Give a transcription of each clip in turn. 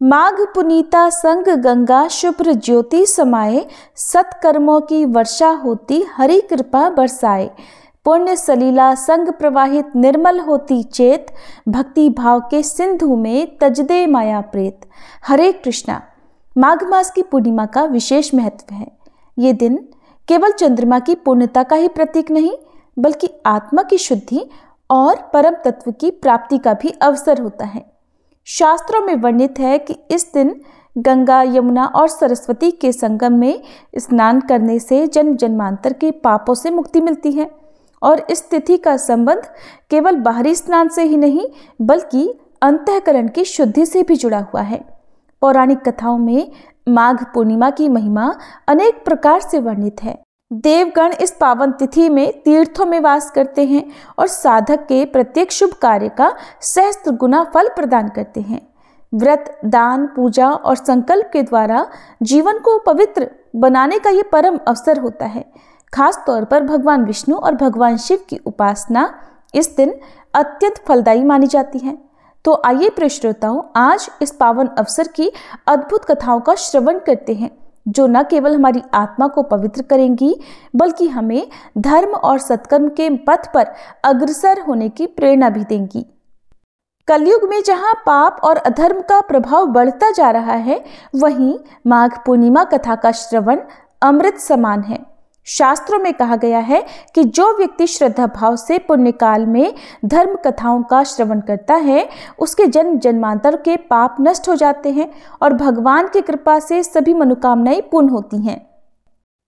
माघ पुनीता संग गंगा शुभ्र ज्योति समाये, सत्कर्मों की वर्षा होती हरि कृपा बरसाए। पुण्य सलीला संग प्रवाहित निर्मल होती चेत, भक्ति भाव के सिंधु में तजदे माया प्रेत। हरे कृष्णा। माघ मास की पूर्णिमा का विशेष महत्व है। ये दिन केवल चंद्रमा की पूर्णता का ही प्रतीक नहीं, बल्कि आत्मा की शुद्धि और परम तत्व की प्राप्ति का भी अवसर होता है। शास्त्रों में वर्णित है कि इस दिन गंगा, यमुना और सरस्वती के संगम में स्नान करने से जन्म जन्मांतर के पापों से मुक्ति मिलती है। और इस तिथि का संबंध केवल बाहरी स्नान से ही नहीं, बल्कि अंतःकरण की शुद्धि से भी जुड़ा हुआ है। पौराणिक कथाओं में माघ पूर्णिमा की महिमा अनेक प्रकार से वर्णित है। देवगण इस पावन तिथि में तीर्थों में वास करते हैं और साधक के प्रत्येक शुभ कार्य का सहस्त्र गुना फल प्रदान करते हैं। व्रत, दान, पूजा और संकल्प के द्वारा जीवन को पवित्र बनाने का ये परम अवसर होता है। खास तौर पर भगवान विष्णु और भगवान शिव की उपासना इस दिन अत्यंत फलदायी मानी जाती है। तो आइए प्रिय श्रोताओं, आज इस पावन अवसर की अद्भुत कथाओं का श्रवण करते हैं, जो न केवल हमारी आत्मा को पवित्र करेंगी, बल्कि हमें धर्म और सत्कर्म के पथ पर अग्रसर होने की प्रेरणा भी देंगी। कलयुग में जहां पाप और अधर्म का प्रभाव बढ़ता जा रहा है, वहीं माघ पूर्णिमा कथा का श्रवण अमृत समान है। शास्त्रों में कहा गया है कि जो व्यक्ति श्रद्धा भाव से पुण्य काल में धर्म कथाओं का श्रवण करता है, उसके जन्म जन्मांतर के पाप नष्ट हो जाते हैं और भगवान की कृपा से सभी मनोकामनाएं पूर्ण होती हैं।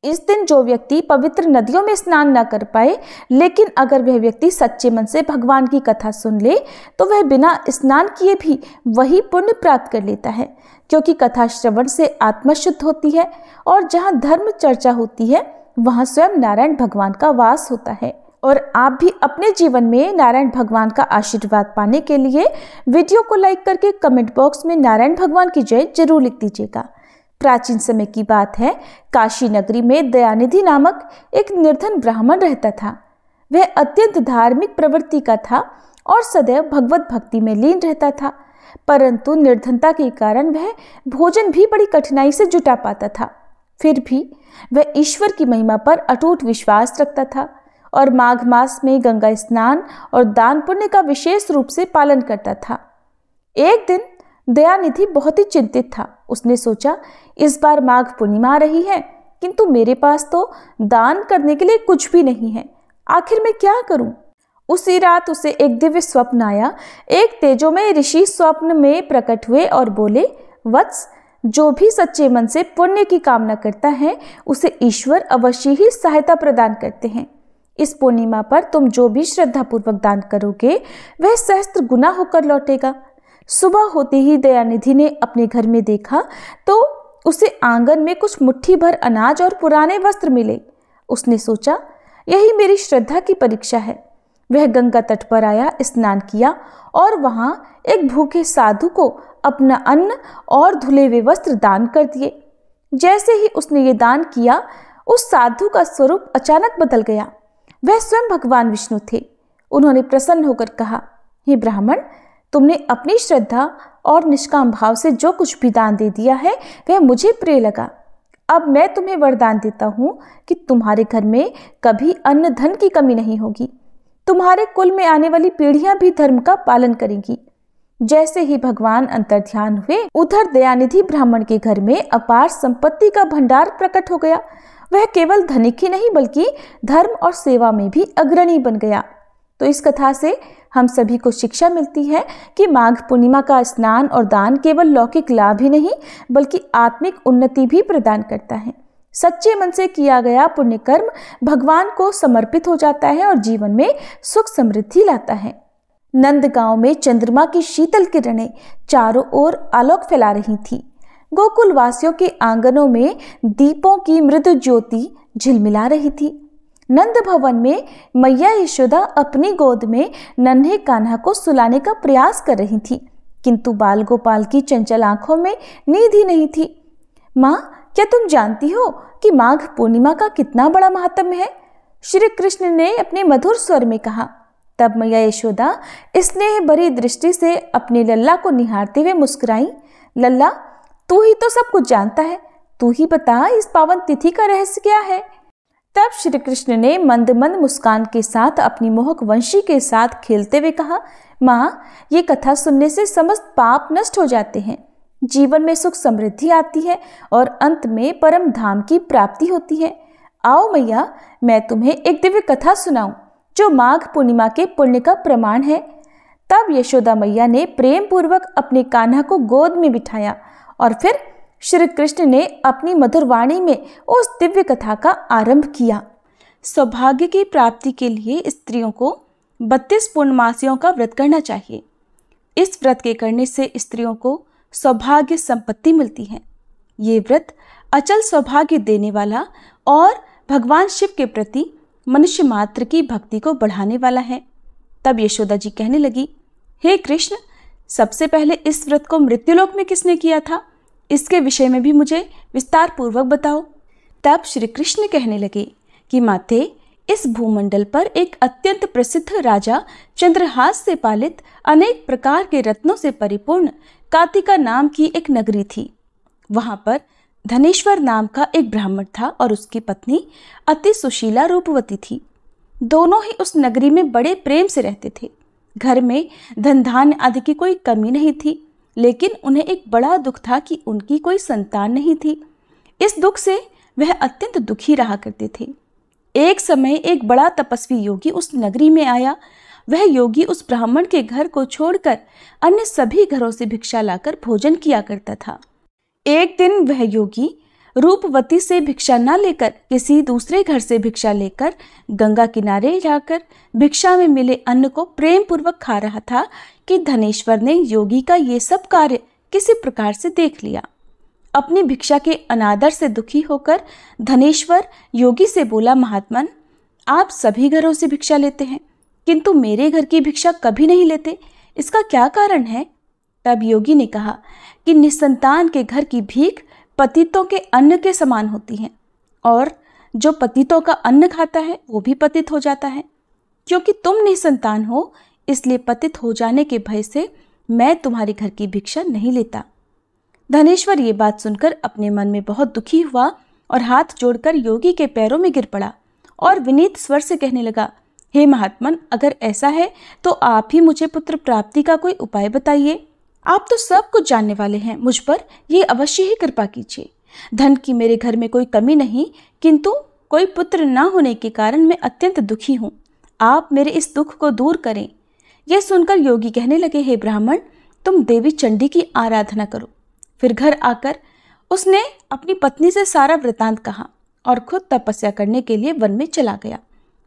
इस दिन जो व्यक्ति पवित्र नदियों में स्नान न कर पाए, लेकिन अगर वह व्यक्ति सच्चे मन से भगवान की कथा सुन ले, तो वह बिना स्नान किए भी वही पुण्य प्राप्त कर लेता है, क्योंकि कथा श्रवण से आत्मा शुद्ध होती है और जहाँ धर्म चर्चा होती है, वहाँ स्वयं नारायण भगवान का वास होता है। और आप भी अपने जीवन में नारायण भगवान का आशीर्वाद पाने के लिए वीडियो को लाइक करके कमेंट बॉक्स में नारायण भगवान की जय जरूर लिख दीजिएगा। प्राचीन समय की बात है, काशी नगरी में दयानिधि नामक एक निर्धन ब्राह्मण रहता था। वह अत्यंत धार्मिक प्रवृत्ति का था और सदैव भगवत भक्ति में लीन रहता था, परंतु निर्धनता के कारण वह भोजन भी बड़ी कठिनाई से जुटा पाता था। फिर भी वह ईश्वर की महिमा पर अटूट विश्वास रखता था और माघ मास में गंगा स्नान और दान पुण्य का विशेष रूप से पालन करता था। एक दिन दयानिधि बहुत ही चिंतित था। उसने सोचा, इस बार माघ पूर्णिमा आ रही है, किंतु मेरे पास तो दान करने के लिए कुछ भी नहीं है। आखिर मैं क्या करूं? उसी रात उसे एक दिव्य स्वप्न आया। एक तेजोमय ऋषि स्वप्न में प्रकट हुए और बोले, वत्स, जो भी सच्चे मन से पुण्य की कामना करता है, उसे ईश्वर अवश्य ही सहायता प्रदान करते हैं। इस पूर्णिमा पर तुम जो भी श्रद्धा पूर्वक दान करोगे, वह सहस्त्र गुना होकर लौटेगा। सुबह होते ही दयानिधि ने अपने घर में देखा तो उसे आंगन में कुछ मुट्ठी भर अनाज और पुराने वस्त्र मिले। उसने सोचा, यही मेरी श्रद्धा की परीक्षा है। वह गंगा तट पर आया, स्नान किया और वहां एक भूखे साधु को अपना अन्न और धुले हुए वस्त्र दान कर दिए। जैसे ही उसने ये दान किया, उस साधु का स्वरूप अचानक बदल गया। वह स्वयं भगवान विष्णु थे। उन्होंने प्रसन्न होकर कहा, हे ब्राह्मण, तुमने अपनी श्रद्धा और निष्काम भाव से जो कुछ भी दान दे दिया है, वह मुझे प्रिय लगा। अब मैं तुम्हें वरदान देता हूँ कि तुम्हारे घर में कभी अन्न धन की कमी नहीं होगी। तुम्हारे कुल में आने वाली पीढ़ियां भी धर्म का पालन करेंगी। जैसे ही भगवान अंतर्ध्यान हुए, उधर दयानिधि ब्राह्मण के घर में अपार संपत्ति का भंडार प्रकट हो गया। वह केवल धनिक ही नहीं, बल्कि धर्म और सेवा में भी अग्रणी बन गया। तो इस कथा से हम सभी को शिक्षा मिलती है कि माघ पूर्णिमा का स्नान और दान केवल लौकिक लाभ ही नहीं, बल्कि आत्मिक उन्नति भी प्रदान करता है। सच्चे मन से किया गया पुण्य कर्म भगवान को समर्पित हो जाता है और जीवन में सुख समृद्धि लाता है। नंदगांव में चंद्रमा की शीतल किरणें चारों ओर आलोक फैला रही थी। गोकुल वासियों के आंगनों में दीपों की मृदु ज्योति झिलमिला रही थी। नंद भवन में मैया यशोदा अपनी गोद में नन्हे कान्हा को सुलाने का प्रयास कर रही थी, किंतु बाल गोपाल की चंचल आंखों में नींद ही नहीं थी। माँ, क्या तुम जानती हो कि माघ पूर्णिमा का कितना बड़ा महात्म्य है? श्री कृष्ण ने अपने मधुर स्वर में कहा। तब मैया यशोदा स्नेह भरी दृष्टि से अपने लल्ला को निहारते हुए मुस्कुराई। लल्ला, तू ही तो सब कुछ जानता है, तू ही बता इस पावन तिथि का रहस्य क्या है। तब श्री कृष्ण ने मंद मंद मुस्कान के साथ अपनी मोहक वंशी के साथ खेलते हुए कहा, माँ, ये कथा सुनने से समस्त पाप नष्ट हो जाते हैं, जीवन में सुख समृद्धि आती है और अंत में परम धाम की प्राप्ति होती है। आओ मैया, मैं तुम्हें एक दिव्य कथा सुनाऊं जो माघ पूर्णिमा के पुण्य का प्रमाण है। तब यशोदा मैया ने प्रेम पूर्वक अपने कान्हा को गोद में बिठाया और फिर श्री कृष्ण ने अपनी मधुर वाणी में उस दिव्य कथा का आरंभ किया। सौभाग्य की प्राप्ति के लिए स्त्रियों को 32 पूर्णमासियों का व्रत करना चाहिए। इस व्रत के करने से स्त्रियों को सौभाग्य संपत्ति मिलती है। ये व्रत अचल सौभाग्य देने वाला और भगवान शिव के प्रति मनुष्य मात्र की भक्ति को बढ़ाने वाला है। तब यशोदा जी कहने लगी, हे कृष्ण, सबसे पहले इस व्रत को मृत्युलोक में किसने किया था, इसके विषय में भी मुझे विस्तार पूर्वक बताओ। तब श्री कृष्ण कहने लगे कि माते, इस भूमंडल पर एक अत्यंत प्रसिद्ध राजा चंद्रहास से पालित अनेक प्रकार के रत्नों से परिपूर्ण कातिका नाम की एक नगरी थी। वहां पर धनेश्वर नाम का एक ब्राह्मण था और उसकी पत्नी अति सुशीला रूपवती थी। दोनों ही उस नगरी में बड़े प्रेम से रहते थे। घर में धन धान्य आदि की कोई कमी नहीं थी, लेकिन उन्हें एक बड़ा दुख था कि उनकी कोई संतान नहीं थी। इस दुख से वह अत्यंत दुखी रहा करते थे। एक समय एक बड़ा तपस्वी योगी उस नगरी में आया। वह योगी उस ब्राह्मण के घर को छोड़कर अन्य सभी घरों से भिक्षा लाकर भोजन किया करता था। एक दिन वह योगी रूपवती से भिक्षा न लेकर किसी दूसरे घर से भिक्षा लेकर गंगा किनारे जाकर भिक्षा में मिले अन्न को प्रेम पूर्वक खा रहा था कि धनेश्वर ने योगी का ये सब कार्य किसी प्रकार से देख लिया। अपनी भिक्षा के अनादर से दुखी होकर धनेश्वर योगी से बोला, महात्मन, आप सभी घरों से भिक्षा लेते हैं किंतु मेरे घर की भिक्षा कभी नहीं लेते, इसका क्या कारण है? तब योगी ने कहा कि निसंतान के घर की भीख पतितों के अन्न के समान होती है और जो पतितों का अन्न खाता है वो भी पतित हो जाता है। क्योंकि तुम निसंतान हो, इसलिए पतित हो जाने के भय से मैं तुम्हारे घर की भिक्षा नहीं लेता। धनेश्वर ये बात सुनकर अपने मन में बहुत दुखी हुआ और हाथ जोड़कर योगी के पैरों में गिर पड़ा और विनीत स्वर से कहने लगा, हे महात्मन, अगर ऐसा है तो आप ही मुझे पुत्र प्राप्ति का कोई उपाय बताइए। आप तो सब कुछ जानने वाले हैं, मुझ पर ये अवश्य ही कृपा कीजिए। धन की मेरे घर में कोई कमी नहीं, किंतु कोई पुत्र न होने के कारण मैं अत्यंत दुखी हूँ। आप मेरे इस दुख को दूर करें। यह सुनकर योगी कहने लगे, हे ब्राह्मण, तुम देवी चंडी की आराधना करो। फिर घर आकर उसने अपनी पत्नी से सारा वृतांत कहा और खुद तपस्या करने के लिए वन में चला गया।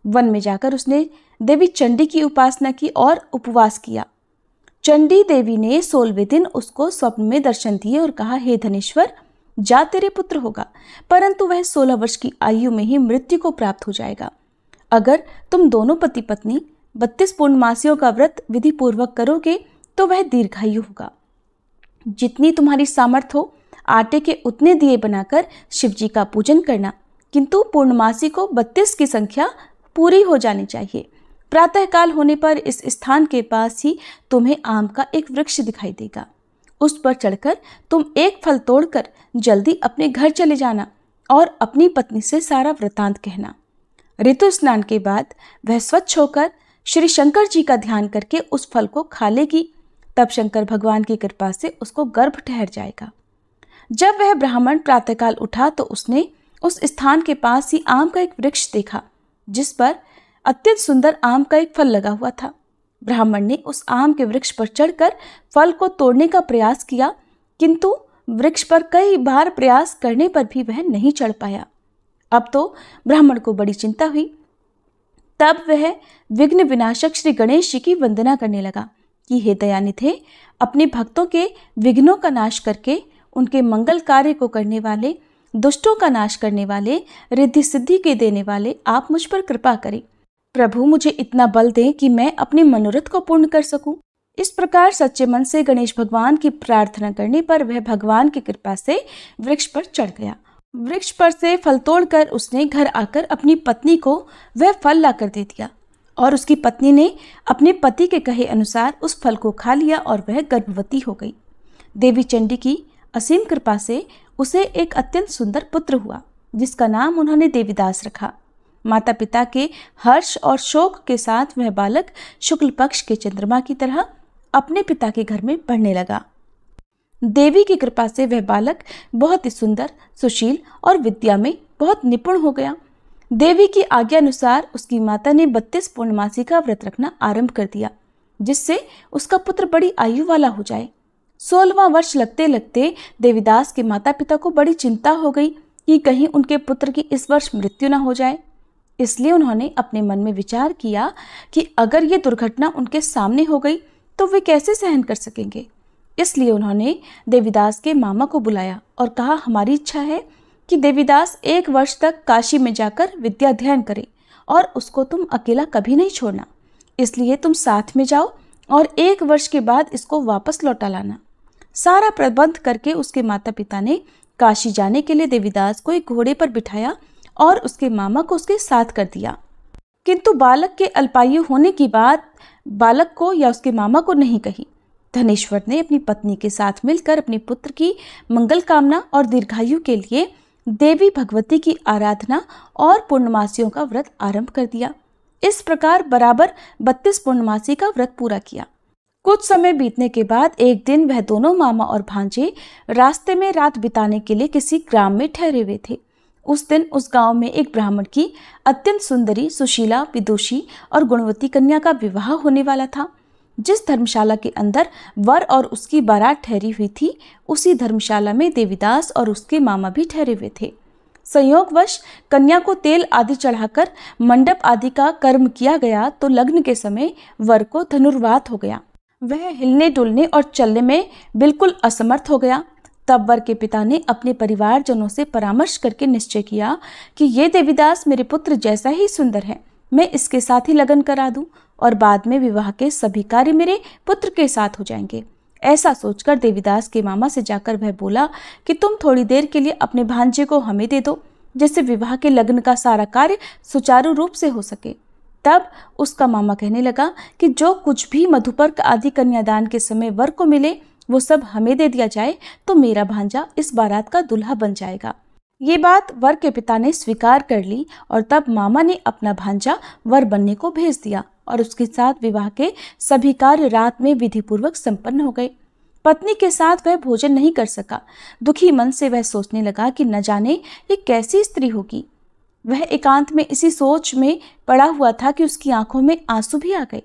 वन में जाकर उसने देवी चंडी की उपासना की और उपवास किया। चंडी देवी ने 16वें दिन उसको स्वप्न में दर्शन दिए और कहा, हे धनेश्वर, जा तेरे पुत्र होगा, परंतु वह 16 वर्ष की आयु में ही मृत्यु को प्राप्त हो जाएगा। अगर तुम दोनों पति पत्नी 32 पूर्णमासियों का व्रत विधि पूर्वक करोगे तो वह दीर्घायु होगा। जितनी तुम्हारी सामर्थ्य हो, आटे के उतने दिए बनाकर शिवजी का पूजन करना, किंतु पूर्णमासी को 32 की संख्या पूरी हो जानी चाहिए। प्रातःकाल होने पर इस स्थान के पास ही तुम्हें आम का एक वृक्ष दिखाई देगा। उस पर चढ़कर तुम एक फल तोड़कर जल्दी अपने घर चले जाना और अपनी पत्नी से सारा वृतांत कहना। ऋतु स्नान के बाद वह स्वच्छ होकर श्री शंकर जी का ध्यान करके उस फल को खा लेगी। तब शंकर भगवान की कृपा से उसको गर्भ ठहर जाएगा। जब वह ब्राह्मण प्रातःकाल उठा तो उसने उस स्थान के पास ही आम का एक वृक्ष देखा जिस पर अत्यंत सुंदर आम का एक फल लगा हुआ था। ब्राह्मण ने उस आम के वृक्ष पर चढ़कर फल को तोड़ने का प्रयास किया, किंतु वृक्ष पर कई बार प्रयास करने पर भी वह नहीं चढ़ पाया। अब तो ब्राह्मण को बड़ी चिंता हुई। तब वह विघ्न विनाशक श्री गणेश जी की वंदना करने लगा कि हे दयानिधे, अपने भक्तों के विघ्नों का नाश करके उनके मंगल कार्य को करने वाले, दुष्टों का नाश करने वाले, रिद्धि सिद्धि के देने वाले, आप मुझ पर कृपा करें। प्रभु, मुझे इतना बल दें कि मैं अपने मनोरथ को पूर्ण कर सकूं। इस प्रकार सच्चे मन से गणेश भगवान की प्रार्थना करने पर वह भगवान की कृपा से वृक्ष पर चढ़ गया। वृक्ष पर से फल तोड़कर उसने घर आकर अपनी पत्नी को वह फल लाकर दे दिया और उसकी पत्नी ने अपने पति के कहे अनुसार उस फल को खा लिया और वह गर्भवती हो गई। देवी चंडी की असीम कृपा से उसे एक अत्यंत सुंदर पुत्र हुआ, जिसका नाम उन्होंने देवीदास रखा। माता पिता के हर्ष और शोक के साथ वह बालक शुक्ल पक्ष के चंद्रमा की तरह अपने पिता के घर में बढ़ने लगा। देवी की कृपा से वह बालक बहुत ही सुंदर, सुशील और विद्या में बहुत निपुण हो गया। देवी की आज्ञा अनुसार उसकी माता ने 32 पूर्णमासी का व्रत रखना आरंभ कर दिया, जिससे उसका पुत्र बड़ी आयु वाला हो जाए। 16वां वर्ष लगते लगते देवीदास के माता पिता को बड़ी चिंता हो गई कि कहीं उनके पुत्र की इस वर्ष मृत्यु न हो जाए। इसलिए उन्होंने अपने मन में विचार किया कि अगर ये दुर्घटना उनके सामने हो गई तो वे कैसे सहन कर सकेंगे। इसलिए उन्होंने देवीदास के मामा को बुलाया और कहा, हमारी इच्छा है कि देवीदास 1 वर्ष तक काशी में जाकर विद्या अध्ययन करे और उसको तुम अकेला कभी नहीं छोड़ना। इसलिए तुम साथ में जाओ और 1 वर्ष के बाद इसको वापस लौटा लाना। सारा प्रबंध करके उसके माता पिता ने काशी जाने के लिए देवीदास को एक घोड़े पर बिठाया और उसके मामा को उसके साथ कर दिया। किंतु बालक के अल्पायु होने की बात बालक को या उसके मामा को नहीं कही। धनेश्वर ने अपनी पत्नी के साथ मिलकर अपने पुत्र की मंगल कामना और दीर्घायु के लिए देवी भगवती की आराधना और पूर्णमासियों का व्रत आरंभ कर दिया। इस प्रकार बराबर 32 पूर्णमासी का व्रत पूरा किया। कुछ समय बीतने के बाद एक दिन वह दोनों मामा और भांजे रास्ते में रात बिताने के लिए किसी ग्राम में ठहरे हुए थे। उस दिन उस गांव में एक ब्राह्मण की अत्यंत सुंदरी, सुशीला, विदुषी और गुणवती कन्या का विवाह होने वाला था। जिस धर्मशाला के अंदर वर और उसकी बारात ठहरी हुई थी, उसी धर्मशाला में देवीदास और उसके मामा भी ठहरे हुए थे। संयोगवश कन्या को तेल आदि चढ़ाकर मंडप आदि का कर्म किया गया तो लग्न के समय वर को धनुर्वात हो गया। वह हिलने डुलने और चलने में बिल्कुल असमर्थ हो गया। तब वर के पिता ने अपने परिवारजनों से परामर्श करके निश्चय किया कि ये देवीदास मेरे पुत्र जैसा ही सुंदर है, मैं इसके साथ ही लगन करा दूं और बाद में विवाह के सभी कार्य मेरे पुत्र के साथ हो जाएंगे। ऐसा सोचकर देवीदास के मामा से जाकर वह बोला कि तुम थोड़ी देर के लिए अपने भांजे को हमें दे दो, जिससे विवाह के लग्न का सारा कार्य सुचारू रूप से हो सके। तब उसका मामा कहने लगा कि जो कुछ भी मधुपर्क आदि कन्यादान के समय वर को मिले वो सब हमें दे दिया जाए तो मेरा भांजा इस बारात का दूल्हा बन जाएगा। ये बात वर के पिता ने स्वीकार कर ली और तब मामा ने अपना भांजा वर बनने को भेज दिया और उसके साथ विवाह के सभी कार्य रात में विधिपूर्वक संपन्न हो गए। पत्नी के साथ वह भोजन नहीं कर सका। दुखी मन से वह सोचने लगा कि न जाने ये कैसी स्त्री होगी। वह एकांत में इसी सोच में पड़ा हुआ था कि उसकी आंखों में आंसू भी आ गए।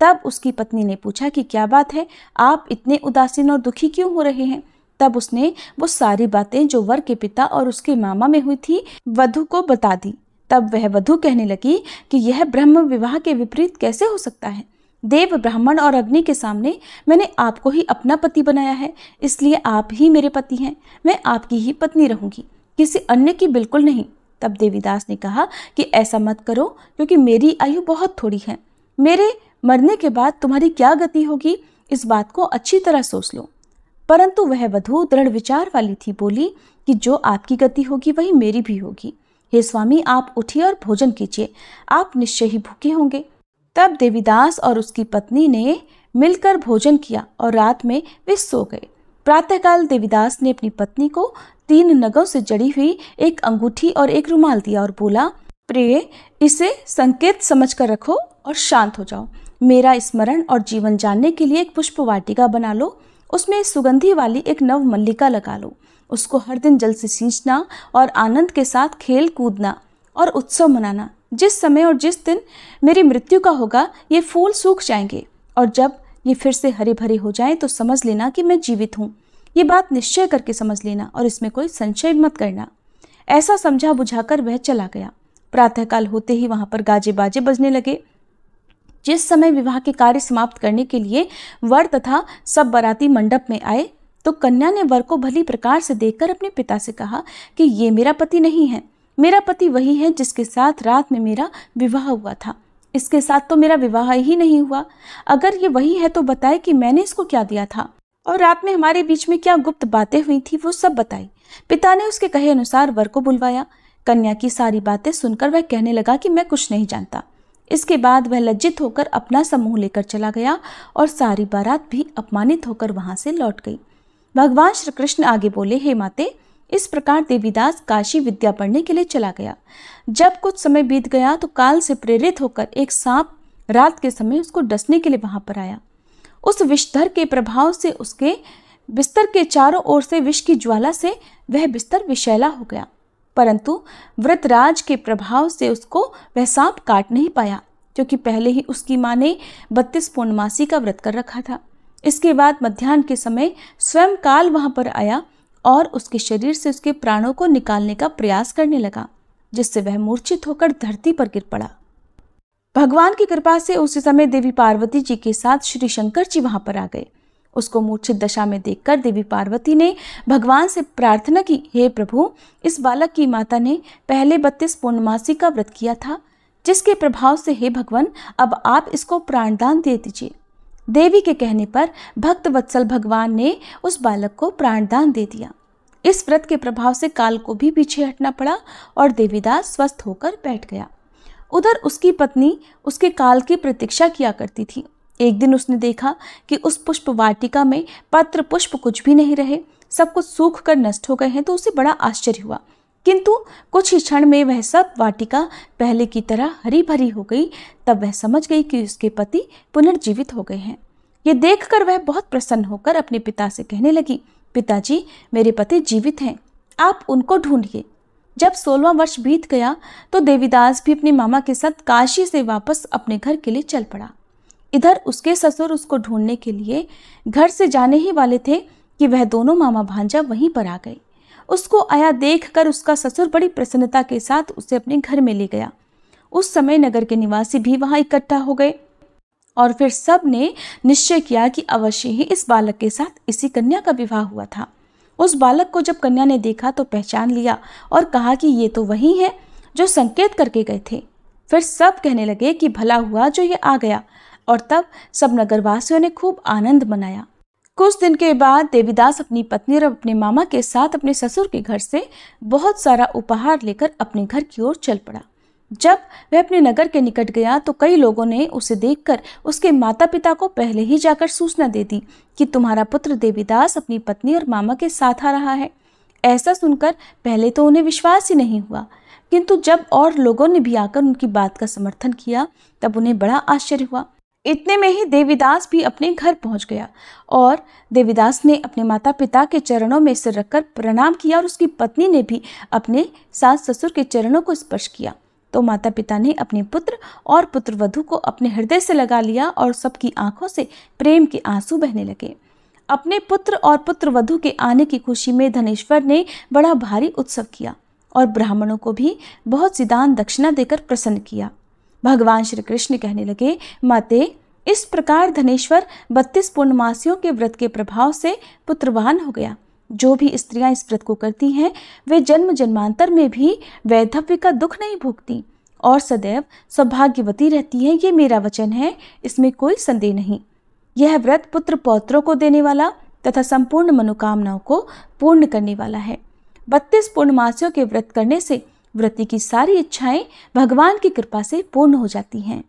तब उसकी पत्नी ने पूछा कि क्या बात है, आप इतने उदासीन और दुखी क्यों हो रहे हैं। तब उसने वो सारी बातें जो वर के पिता और उसके मामा में हुई थी वधु को बता दी। तब वह वधु कहने लगी कि यह ब्रह्म विवाह के विपरीत कैसे हो सकता है। देव, ब्राह्मण और अग्नि के सामने मैंने आपको ही अपना पति बनाया है, इसलिए आप ही मेरे पति हैं। मैं आपकी ही पत्नी रहूंगी, किसी अन्य की बिल्कुल नहीं। तब देवीदास ने कहा कि ऐसा मत करो, क्योंकि मेरी आयु बहुत थोड़ी है। मेरे मरने के बाद तुम्हारी क्या गति होगी, इस बात को अच्छी तरह सोच लो। परंतु वह वधु दृढ़ विचार वाली थी, बोली कि जो आपकी गति होगी वही मेरी भी होगी। हे स्वामी, आप उठिए और भोजन कीजिए, आप निश्चय ही भूखे होंगे। तब देवीदास और उसकी पत्नी ने मिलकर भोजन किया और रात में वे सो गए। प्रातःकाल देवीदास ने अपनी पत्नी को 3 नगों से जड़ी हुई एक अंगूठी और एक रुमाल दिया और बोला, प्रिय, इसे संकेत समझकर रखो और शांत हो जाओ। मेरा स्मरण और जीवन जानने के लिए एक पुष्प वाटिका बना लो, उसमें सुगंधी वाली एक नव मल्लिका लगा लो। उसको हर दिन जल से सींचना और आनंद के साथ खेल कूदना और उत्सव मनाना। जिस समय और जिस दिन मेरी मृत्यु का होगा ये फूल सूख जाएंगे और जब ये फिर से हरे भरे हो जाएं तो समझ लेना कि मैं जीवित हूँ। ये बात निश्चय करके समझ लेना और इसमें कोई संशय मत करना। ऐसा समझा बुझाकर वह चला गया। प्रातःकाल होते ही वहां पर गाजे बाजे बजने लगे। जिस समय विवाह के कार्य समाप्त करने के लिए वर तथा सब बाराती मंडप में आए तो कन्या ने वर को भली प्रकार से देखकर अपने पिता से कहा कि ये मेरा पति नहीं है। मेरा पति वही है जिसके साथ रात में मेरा विवाह हुआ था। इसके साथ तो मेरा विवाह ही नहीं हुआ। अगर ये वही है तो बताए कि मैंने इसको क्या दिया था और रात में हमारे बीच में क्या गुप्त बातें हुई थी, वो सब बताई। पिता ने उसके कहे अनुसार वर को बुलवाया। कन्या की सारी बातें सुनकर वह कहने लगा कि मैं कुछ नहीं जानता। इसके बाद वह लज्जित होकर अपना समूह लेकर चला गया और सारी बारात भी अपमानित होकर वहां से लौट गई। भगवान श्री कृष्ण आगे बोले, हे माते, इस प्रकार देवीदास काशी विद्या पढ़ने के लिए चला गया। जब कुछ समय बीत गया तो काल से प्रेरित होकर एक सांप रात के समय उसको डसने के लिए वहां पर आया। उस विषधर के प्रभाव से उसके बिस्तर के चारों ओर से विष की ज्वाला से वह बिस्तर विषैला हो गया, परंतु व्रतराज के प्रभाव से उसको वह सांप काट नहीं पाया, क्योंकि पहले ही उसकी मां ने 32 पूर्णमासी का व्रत कर रखा था। इसके बाद मध्याह्न के समय स्वयं काल वहां पर आया और उसके शरीर से उसके प्राणों को निकालने का प्रयास करने लगा, जिससे वह मूर्छित होकर धरती पर गिर पड़ा। भगवान की कृपा से उसी समय देवी पार्वती जी के साथ श्री शंकर जी वहां पर आ गए। उसको मूर्छित दशा में देखकर देवी पार्वती ने भगवान से प्रार्थना की, हे प्रभु, इस बालक की माता ने पहले 32 पूर्णमासी का व्रत किया था, जिसके प्रभाव से हे भगवान अब आप इसको प्राणदान दे दीजिए। देवी के कहने पर भक्त वत्सल भगवान ने उस बालक को प्राणदान दे दिया। इस व्रत के प्रभाव से काल को भी पीछे हटना पड़ा और देवीदास स्वस्थ होकर बैठ गया। उधर उसकी पत्नी उसके काल की प्रतीक्षा किया करती थी। एक दिन उसने देखा कि उस पुष्प वाटिका में पत्र पुष्प कुछ भी नहीं रहे, सब कुछ सूख कर नष्ट हो गए हैं, तो उसे बड़ा आश्चर्य हुआ। किंतु कुछ ही क्षण में वह सब वाटिका पहले की तरह हरी भरी हो गई। तब वह समझ गई कि उसके पति पुनर्जीवित हो गए हैं। ये देखकर वह बहुत प्रसन्न होकर अपने पिता से कहने लगी, पिताजी, मेरे पति जीवित हैं, आप उनको ढूंढिए। जब 16वां वर्ष बीत गया तो देवीदास भी अपने मामा के साथ काशी से वापस अपने घर के लिए चल पड़ा। इधर उसके ससुर उसको ढूंढने के लिए घर से जाने ही वाले थे कि वह दोनों मामा भांजा वहीं पर आ गए। उसको आया देखकर उसका ससुर बड़ी प्रसन्नता के साथ उसे अपने घर में ले गया। उस समय नगर के निवासी भी वहां इकट्ठा हो गए और फिर सब ने निश्चय किया कि अवश्य ही इस बालक के साथ इसी कन्या का विवाह हुआ था। उस बालक को जब कन्या ने देखा तो पहचान लिया और कहा कि ये तो वही है जो संकेत करके गए थे। फिर सब कहने लगे कि भला हुआ जो ये आ गया, और तब सब नगरवासियों ने खूब आनंद मनाया। कुछ दिन के बाद देवीदास अपनी पत्नी और अपने मामा के साथ अपने ससुर के घर से बहुत सारा उपहार लेकर अपने घर की ओर चल पड़ा। जब वह अपने नगर के निकट गया तो कई लोगों ने उसे देखकर उसके माता पिता को पहले ही जाकर सूचना दे दी कि तुम्हारा पुत्र देवीदास अपनी पत्नी और मामा के साथ आ रहा है। ऐसा सुनकर पहले तो उन्हें विश्वास ही नहीं हुआ, किंतु जब और लोगों ने भी आकर उनकी बात का समर्थन किया तब उन्हें बड़ा आश्चर्य हुआ। इतने में ही देवीदास भी अपने घर पहुंच गया और देवीदास ने अपने माता पिता के चरणों में सिर रखकर प्रणाम किया और उसकी पत्नी ने भी अपने सास ससुर के चरणों को स्पर्श किया। तो माता पिता ने अपने पुत्र और पुत्रवधू को अपने हृदय से लगा लिया और सबकी आंखों से प्रेम के आंसू बहने लगे। अपने पुत्र और पुत्रवधू के आने की खुशी में धनेश्वर ने बड़ा भारी उत्सव किया और ब्राह्मणों को भी बहुत सी दान दक्षिणा देकर प्रसन्न किया। भगवान श्री कृष्ण कहने लगे, माते, इस प्रकार धनेश्वर 32 पूर्णमासियों के व्रत के प्रभाव से पुत्रवान हो गया। जो भी स्त्रियां इस व्रत को करती हैं वे जन्म जन्मांतर में भी वैधव्य का दुख नहीं भोगती और सदैव सौभाग्यवती रहती हैं। ये मेरा वचन है, इसमें कोई संदेह नहीं। यह व्रत पुत्र पौत्रों को देने वाला तथा संपूर्ण मनोकामनाओं को पूर्ण करने वाला है। 32 पूर्णमासियों के व्रत करने से व्रती की सारी इच्छाएं भगवान की कृपा से पूर्ण हो जाती हैं।